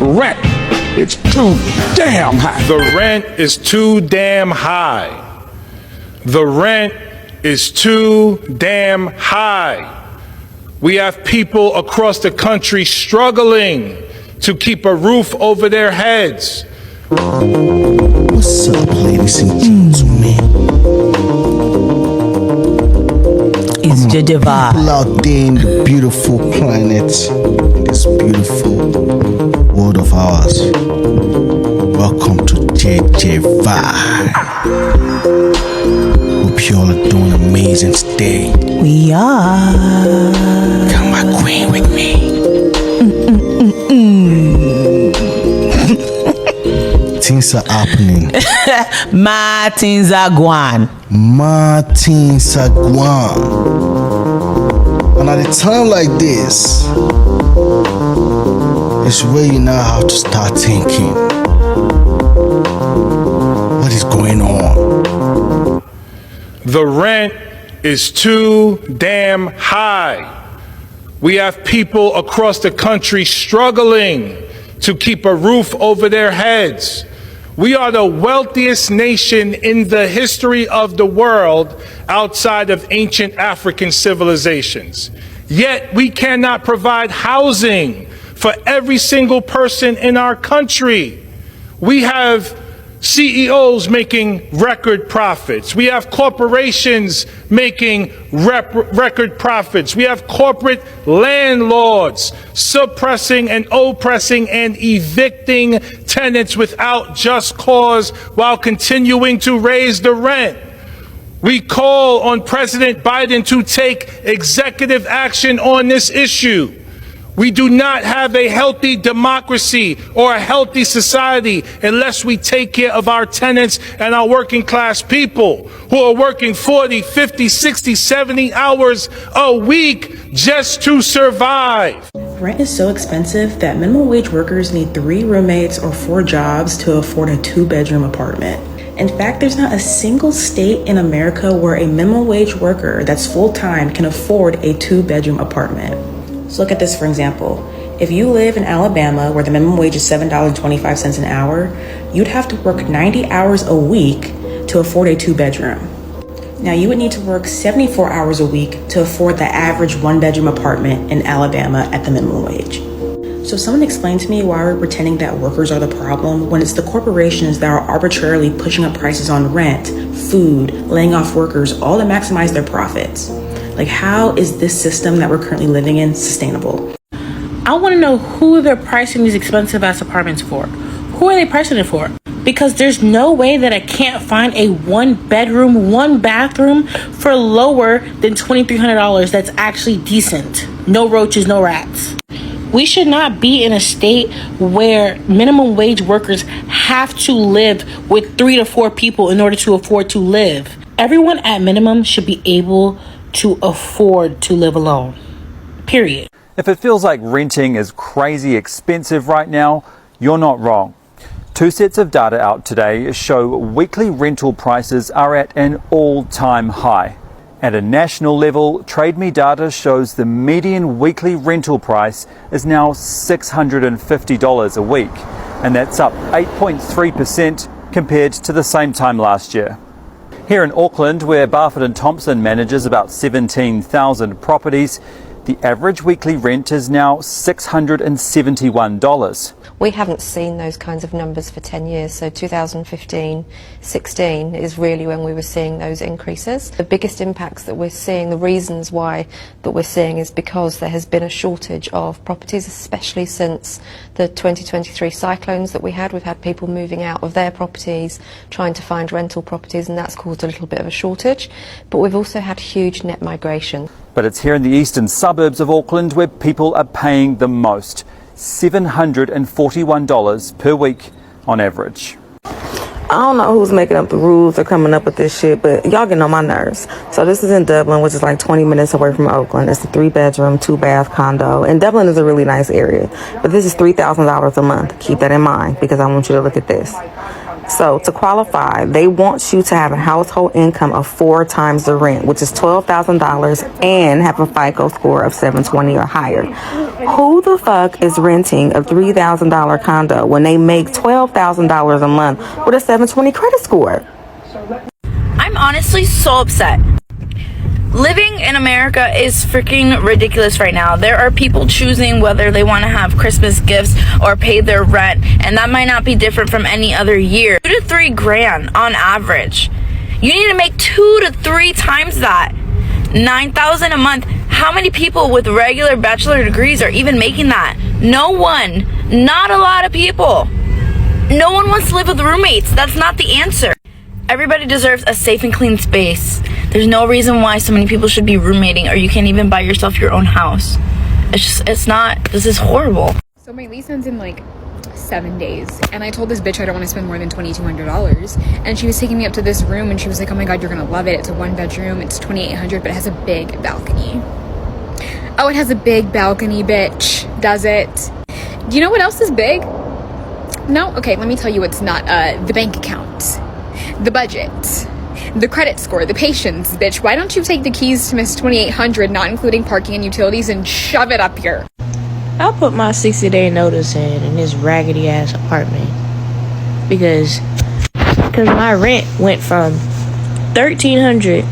rent. It's too damn high. The rent is too damn high. The rent is too damn high. We have people across the country struggling to keep a roof over their heads. What's up, ladies and gentlemen? It's JEJE Vibe. People out there in the beautiful planet, in this beautiful world of ours. Welcome to JEJE Vibe. Hope you all are doing amazing today. We are. Come my queen with me. Things are happening. My things are gone. My things are gone. And at a time like this, it's where you now have to start thinking, what is going on? The rent is too damn high. We have people across the country struggling to keep a roof over their heads. We are the wealthiest nation in the history of the world outside of ancient African civilizations. Yet we cannot provide housing for every single person in our country. We have CEOs making record profits. We have corporations making record profits. We have corporate landlords suppressing and oppressing and evicting tenants without just cause while continuing to raise the rent. We call on President Biden to take executive action on this issue. We do not have a healthy democracy or a healthy society unless we take care of our tenants and our working class people who are working 40, 50, 60, 70 hours a week just to survive. Rent is so expensive that minimum wage workers need 3 roommates or 4 jobs to afford a 2-bedroom apartment. In fact, there's not a single state in America where a minimum wage worker that's full-time can afford a 2-bedroom apartment. So look at this for example. If you live in Alabama where the minimum wage is $7.25 an hour, you'd have to work 90 hours a week to afford a 2-bedroom. Now you would need to work 74 hours a week to afford the average 1-bedroom apartment in Alabama at the minimum wage. So someone explain to me why we're pretending that workers are the problem when it's the corporations that are arbitrarily pushing up prices on rent, food, laying off workers, all to maximize their profits. Like, how is this system that we're currently living in sustainable? I want to know who they're pricing these expensive ass apartments for. Who are they pricing it for? Because there's no way that I can't find a 1-bedroom, 1-bathroom for lower than $2,300 that's actually decent. No roaches, no rats. We should not be in a state where minimum wage workers have to live with 3 to 4 people in order to afford to live. Everyone at minimum should be able to afford to live alone. Period. If it feels like renting is crazy expensive right now, you're not wrong. 2 sets of data out today show weekly rental prices are at an all-time high. At a national level, TradeMe data shows the median weekly rental price is now $650 a week, and that's up 8.3% compared to the same time last year. Here in Auckland, where Barfoot & Thompson manages about 17,000 properties, the average weekly rent is now $671. We haven't seen those kinds of numbers for 10 years, so 2015-16 is really when we were seeing those increases. The biggest impacts that we're seeing, the reasons why that we're seeing is because there has been a shortage of properties, especially since the 2023 cyclones that we had. We've had people moving out of their properties, trying to find rental properties, and that's caused a little bit of a shortage. But we've also had huge net migration. But it's here in the eastern suburbs of Auckland where people are paying the most, $741 per week on average. I don't know who's making up the rules or coming up with this shit, but y'all getting on my nerves. So this is in Dublin, which is like 20 minutes away from Oakland. It's a 3-bedroom, 2-bath condo. And Dublin is a really nice area. But this is $3,000 a month. Keep that in mind because I want you to look at this. So to qualify, they want you to have a household income of 4 times the rent, which is $12,000, and have a FICO score of 720 or higher. Who the fuck is renting a $3,000 condo when they make $12,000 a month with a 720 credit score? I'm honestly so upset. Living in America is freaking ridiculous right now. There are people choosing whether they want to have Christmas gifts or pay their rent, and that might not be different from any other year. 2 to 3 grand on average. You need to make 2 to 3 times that. $9,000 a month. How many people with regular bachelor degrees are even making that? No one. Not a lot of people. No one wants to live with roommates. That's not the answer. Everybody deserves a safe and clean space. There's no reason why so many people should be roommating, or you can't even buy yourself your own house. It's not, this is horrible. So my lease ends in like 7 days, and I told this bitch I don't want to spend more than $2,200, and she was taking me up to this room, and she was like, oh my god, you're gonna love it. It's a 1-bedroom, it's $2,800, but it has a big balcony. Oh, it has a big balcony, bitch. Does it? Do you know what else is big? No? Okay, let me tell you what's not. The bank account, the budget, the credit score, the patience, bitch. Why don't you take the keys to Miss 2,800, not including parking and utilities, and shove it up here? I'll put my 60-day notice in this raggedy ass apartment because my rent went from $1,300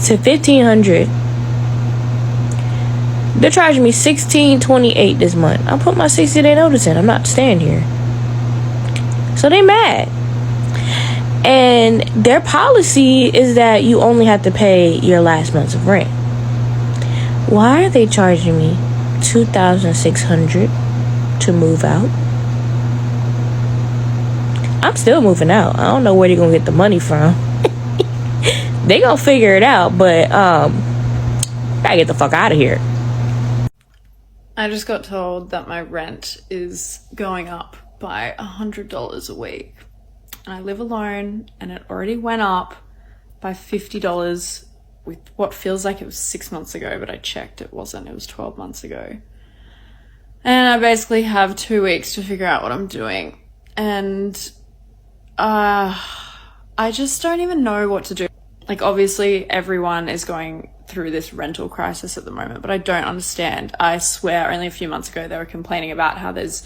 to $1,500. They're charging me $1,628 this month. I'll put my 60-day notice in. I'm not staying here. So they mad. And their policy is that you only have to pay your last month's of rent. Why are they charging me $2,600 to move out? I'm still moving out. I don't know where they're gonna get the money from. They gonna figure it out, but gotta get the fuck out of here. I just got told that my rent is going up by $100 a week. And I live alone, and it already went up by $50 with what feels like it was 6 months ago, but I checked, it wasn't. It was 12 months ago. And I basically have 2 weeks to figure out what I'm doing. And I just don't even know what to do. Like, obviously, everyone is going through this rental crisis at the moment, but I don't understand. I swear, only a few months ago, they were complaining about how there's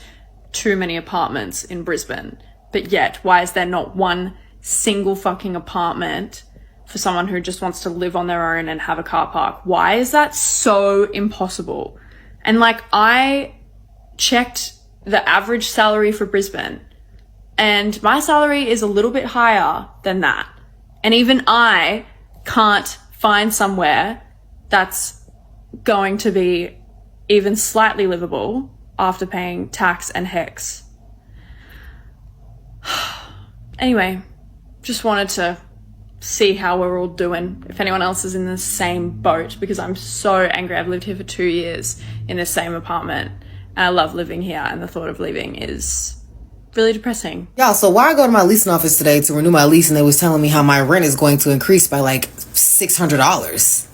too many apartments in Brisbane. But yet, why is there not one single fucking apartment for someone who just wants to live on their own and have a car park? Why is that so impossible? And like, I checked the average salary for Brisbane, and my salary is a little bit higher than that. And even I can't find somewhere that's going to be even slightly livable after paying tax and HECS. Anyway, just wanted to see how we're all doing, if anyone else is in the same boat, because I'm so angry. I've lived here for 2 years in this same apartment, and I love living here, and the thought of leaving is really depressing. Y'all, so why I go to my leasing office today to renew my lease, and they was telling me how my rent is going to increase by like $600.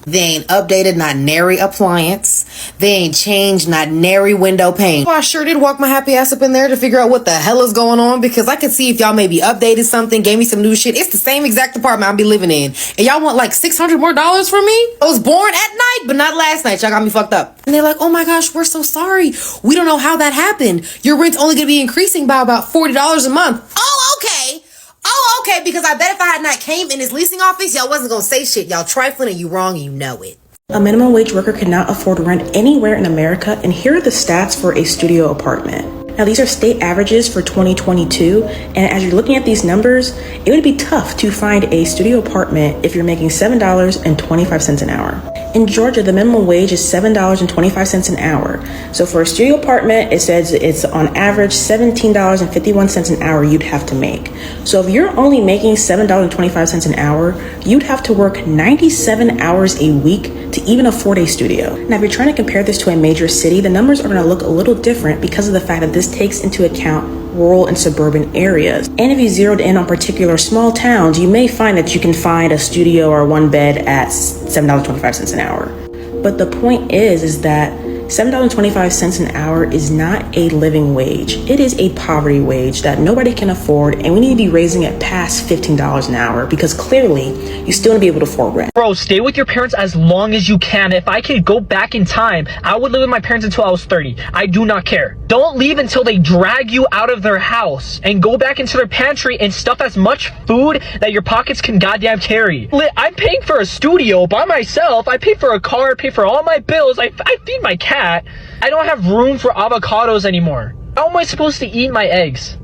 They ain't updated not nary appliance. They ain't changed not nary window pane. So I sure did walk my happy ass up in there to figure out what the hell is going on, because I could see if y'all maybe updated something, gave me some new shit. It's the same exact apartment I'll be living in, and y'all want like $600 more from me? I was born at night, but not last night. Y'all got me fucked up. And they're like, oh my gosh, we're so sorry. We don't know how that happened. Your rent's only gonna be increasing by about $40 a month. Oh, okay. Oh, okay, because I bet if I had not came in this leasing office, y'all wasn't gonna say shit. Y'all trifling and you wrong, you know it. A minimum wage worker cannot afford rent anywhere in America, and here are the stats for a studio apartment. Now, these are state averages for 2022, and as you're looking at these numbers, it would be tough to find a studio apartment if you're making $7.25 an hour. In Georgia, the minimum wage is $7.25 an hour. So for a studio apartment, it says it's on average $17.51 an hour you'd have to make. So if you're only making $7.25 an hour, you'd have to work 97 hours a week to even afford a studio. Now, if you're trying to compare this to a major city, the numbers are going to look a little different because of the fact that this takes into account rural and suburban areas. And if you zeroed in on particular small towns, you may find that you can find a studio or one bed at $7.25 an hour. But the point is that $7.25 an hour is not a living wage. It is a poverty wage that nobody can afford, and we need to be raising it past $15 an hour because clearly you still need to be able to afford rent. Bro, stay with your parents as long as you can. If I could go back in time, I would live with my parents until I was 30. I do not care. Don't leave until they drag you out of their house and go back into their pantry and stuff as much food that your pockets can goddamn carry. I'm paying for a studio by myself. I pay for a car, I pay for all my bills. I feed my cat. I don't have room for avocados anymore. How am I supposed to eat my eggs?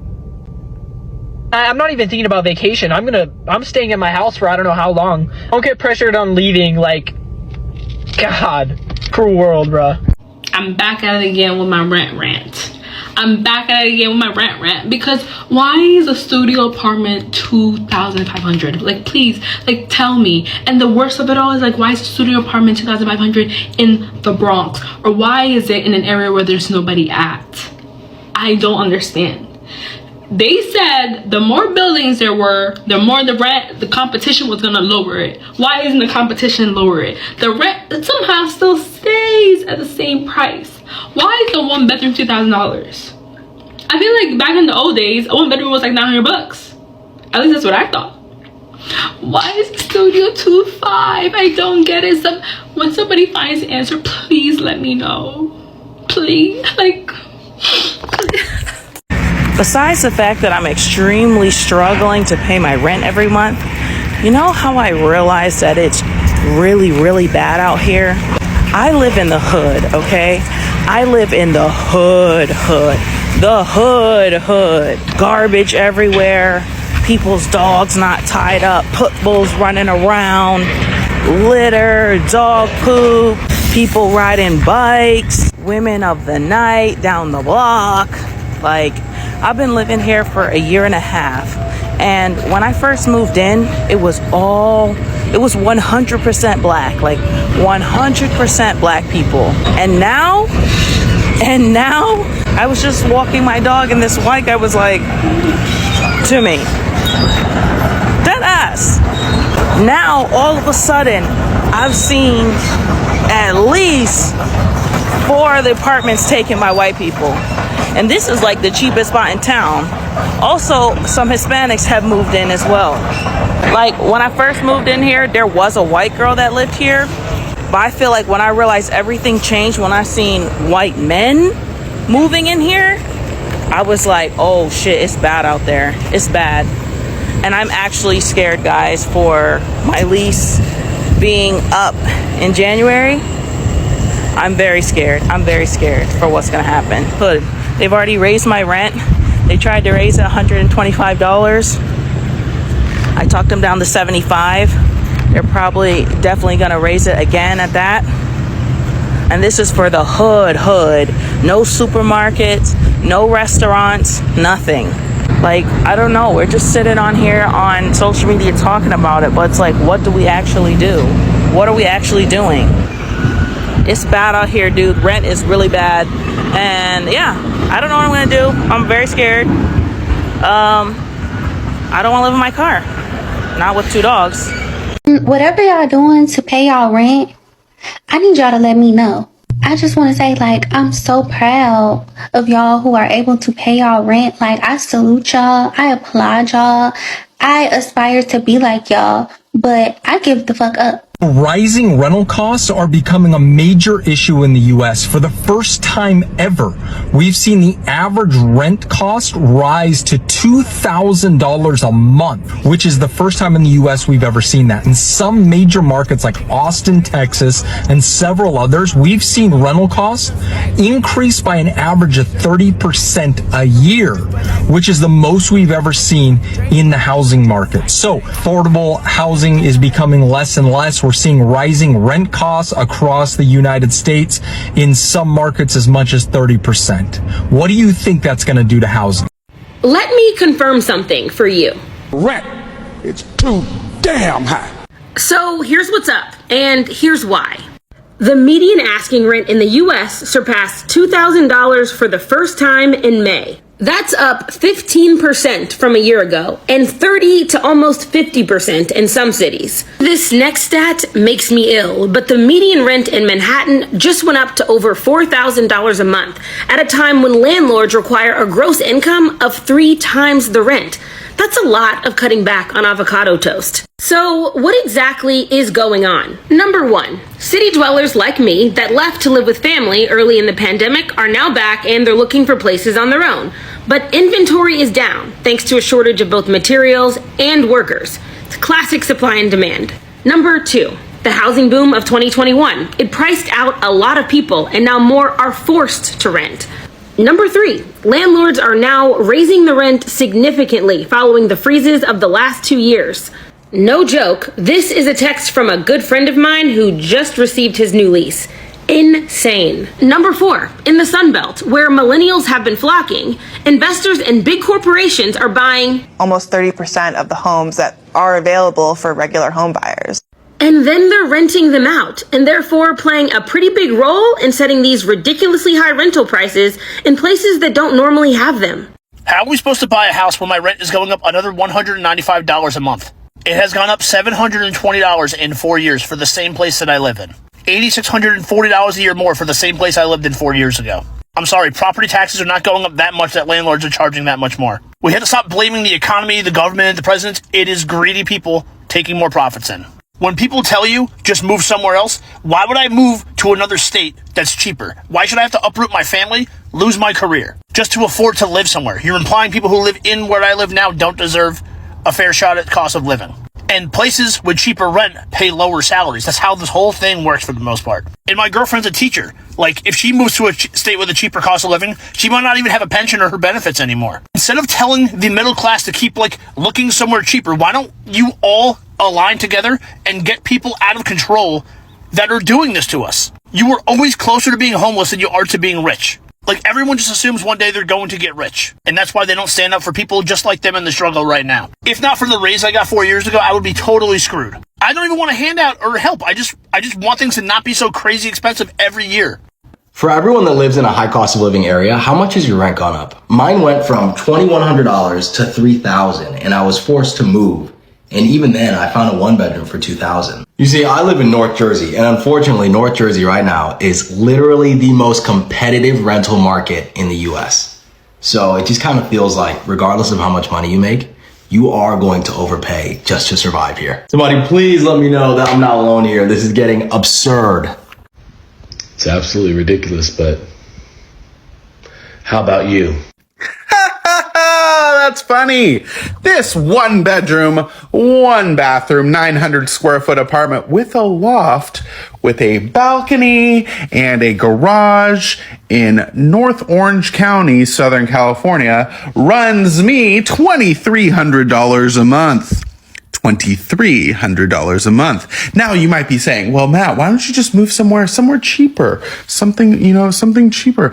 I'm not even thinking about vacation. I'm staying at my house for I don't know how long. Don't get pressured on leaving. Like, God, cruel world, bruh. I'm back at it again with my rent rant. Because why is a studio apartment $2,500? Like, please, like, tell me. And the worst of it all is, like, why is a studio apartment $2,500 in the Bronx? Or why is it in an area where there's nobody at? I don't understand. They said the more buildings there were, the more the rent, the competition was gonna lower it. Why isn't the competition lower it? The rent somehow still stays at the same price. Why is the one bedroom $2,000? I feel like back in the old days, a one bedroom was like $900. At least that's what I thought. Why is the studio $2,500? I don't get it. When somebody finds the answer, please let me know. Please, like. Besides the fact that I'm extremely struggling to pay my rent every month, you know how I realized that it's really, really bad out here? I live in the hood, okay? I live in the hood. The hood. Garbage everywhere. People's dogs not tied up. Pit bulls running around. Litter, dog poop. People riding bikes. Women of the night down the block. Like, I've been living here for a year and a half, and when I first moved in, it was 100% black, like 100% black people. And now I was just walking my dog, and this white guy was like to me, dead ass. Now all of a sudden I've seen at least 4 of the apartments taken by white people. And this is like the cheapest spot in town. Also, some Hispanics have moved in as well. Like, when I first moved in here, there was a white girl that lived here. But I feel like when I realized everything changed when I seen white men moving in here, I was like, oh shit, it's bad out there. It's bad. And I'm actually scared, guys, for my lease being up in January. I'm very scared for what's gonna happen. But they've already raised my rent. They tried to raise it $125. I talked them down to $75. They're definitely gonna raise it again at that. And this is for the hood. No supermarkets, no restaurants, nothing. Like, I don't know, we're just sitting on here on social media talking about it, but it's like, what do we actually do? What are we actually doing? It's bad out here, dude. Rent is really bad. And yeah, I don't know what I'm gonna do. I'm very scared. I don't wanna live in my car. Not with 2 dogs. Whatever y'all doing to pay y'all rent, I need y'all to let me know. I just want to say, like, I'm so proud of y'all who are able to pay y'all rent. Like, I salute y'all. I applaud y'all. I aspire to be like y'all, but I give the fuck up. Rising rental costs are becoming a major issue in the U.S. For the first time ever, we've seen the average rent cost rise to $2,000 a month, which is the first time in the U.S. we've ever seen that. In some major markets like Austin, Texas, and several others, we've seen rental costs increase by an average of 30% a year, which is the most we've ever seen in the housing market. So affordable housing is becoming less and less. We're seeing rising rent costs across the United States, in some markets as much as 30%. What do you think that's going to do to housing? Let me confirm something for you. Rent, it's too damn high. So here's what's up, and here's why. The median asking rent in the U.S. surpassed $2,000 for the first time in May. That's up 15% from a year ago and 30 to almost 50% in some cities. This next stat makes me ill, but the median rent in Manhattan just went up to over $4,000 a month at a time when landlords require a gross income of 3 times the rent. That's a lot of cutting back on avocado toast. So what exactly is going on? Number 1, city dwellers like me that left to live with family early in the pandemic are now back and they're looking for places on their own. But inventory is down thanks to a shortage of both materials and workers. It's classic supply and demand. Number 2, the housing boom of 2021. It priced out a lot of people and now more are forced to rent. Number 3, landlords are now raising the rent significantly following the freezes of the last 2 years. No joke, this is a text from a good friend of mine who just received his new lease. Insane. Number 4, in the Sun Belt, where millennials have been flocking, investors and big corporations are buying almost 30% of the homes that are available for regular home buyers. And then they're renting them out, and therefore playing a pretty big role in setting these ridiculously high rental prices in places that don't normally have them. How are we supposed to buy a house when my rent is going up another $195 a month? It has gone up $720 in 4 years for the same place that I live in. $8,640 a year more for the same place I lived in 4 years ago. I'm sorry, property taxes are not going up that much that landlords are charging that much more. We have to stop blaming the economy, the government, the president. It is greedy people taking more profits in. When people tell you, just move somewhere else, why would I move to another state that's cheaper? Why should I have to uproot my family, lose my career, just to afford to live somewhere? You're implying people who live in where I live now don't deserve a fair shot at cost of living. And places with cheaper rent pay lower salaries. That's how this whole thing works for the most part. And my girlfriend's a teacher. Like, if she moves to a state with a cheaper cost of living, she might not even have a pension or her benefits anymore. Instead of telling the middle class to keep, looking somewhere cheaper, why don't you all align together and get people out of control that are doing this to us? You are always closer to being homeless than you are to being rich. Everyone just assumes one day they're going to get rich. And that's why they don't stand up for people just like them in the struggle right now. If not for the raise I got 4 years ago, I would be totally screwed. I don't even want a handout or help. I just want things to not be so crazy expensive every year. For everyone that lives in a high cost of living area, how much has your rent gone up? Mine went from $2,100 to $3,000 and I was forced to move. And even then, I found a 1-bedroom for $2,000. You see, I live in North Jersey, and unfortunately, North Jersey right now is literally the most competitive rental market in the US. So it just kind of feels like, regardless of how much money you make, you are going to overpay just to survive here. Somebody please let me know that I'm not alone here. This is getting absurd. It's absolutely ridiculous, but how about you? That's funny. This 1-bedroom, 1-bathroom, 900 square foot apartment with a loft with a balcony and a garage in North Orange County, Southern California, runs me $2,300 a month. $2,300 a month. Now you might be saying, well, Matt, why don't you just move somewhere cheaper? Something cheaper.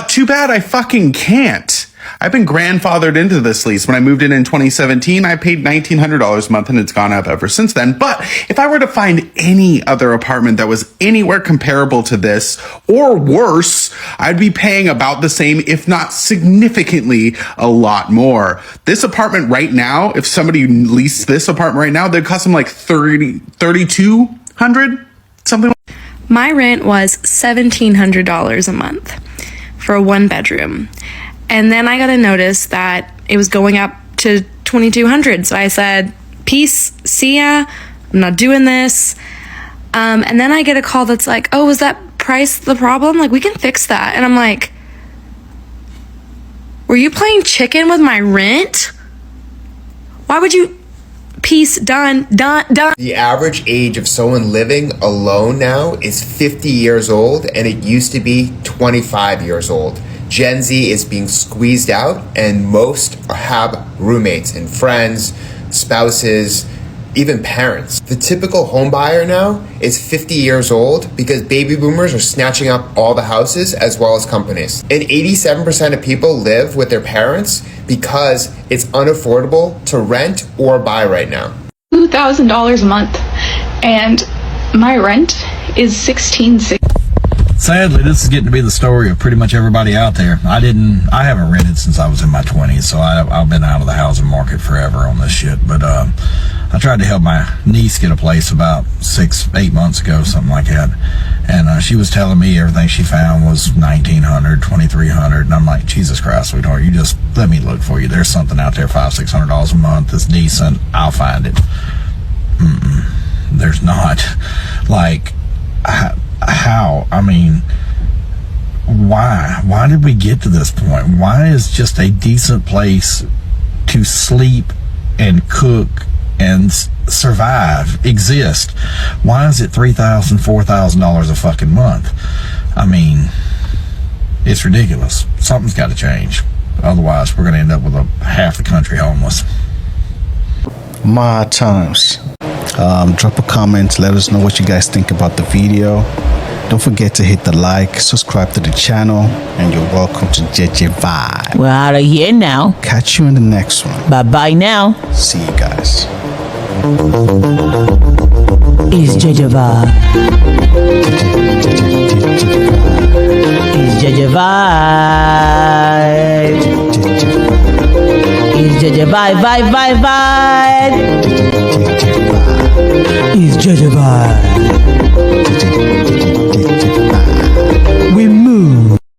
Too bad I fucking can't. I've been grandfathered into this lease. When I moved in 2017, I paid $1,900 a month and it's gone up ever since then. But if I were to find any other apartment that was anywhere comparable to this or worse, I'd be paying about the same, if not significantly a lot more. This apartment right now, if somebody leased this apartment right now, they'd cost them like $3,200, something like that. My rent was $1,700 a month for a 1-bedroom. And then I got a notice that it was going up to $2,200. So I said, peace, see ya, I'm not doing this. And then I get a call that's like, oh, was that price the problem? We can fix that. And I'm like, were you playing chicken with my rent? Why would you? Peace, done. The average age of someone living alone now is 50 years old, and it used to be 25 years old. Gen Z is being squeezed out, and most have roommates and friends, spouses, even parents. The typical home buyer now is 50 years old because baby boomers are snatching up all the houses as well as companies. And 87% of people live with their parents because it's unaffordable to rent or buy right now. $2,000 a month, and my rent is $1,660. Sadly, this is getting to be the story of pretty much everybody out there. I haven't rented since I was in my 20s, so I've been out of the housing market forever on this shit. But I tried to help my niece get a place about 6-8 months ago, something like that. And she was telling me everything she found was $1,900, $2,300, and I'm like, Jesus Christ, sweetheart, you just let me look for you. There's something out there, $500-$600 a month that's decent. I'll find it. There's not. Like, how? I mean, why did we get to this point? Why is just a decent place to sleep and cook and survive exist? Why is it $3,000, $4,000 a fucking month? I mean, it's ridiculous. Something's got to change. Otherwise, we're going to end up with half the country homeless. My times. Drop a comment, let us know what you guys think about the video. Don't forget to hit the like, subscribe to the channel, and you're welcome to JEJE Vibe. We're out of here now. Catch you in the next one. Bye-bye now. See you guys. It's JEJE Vibe. It's JEJE Vibe. It's JEJE Vibe, vibe, vibe, vibe. It's JEJE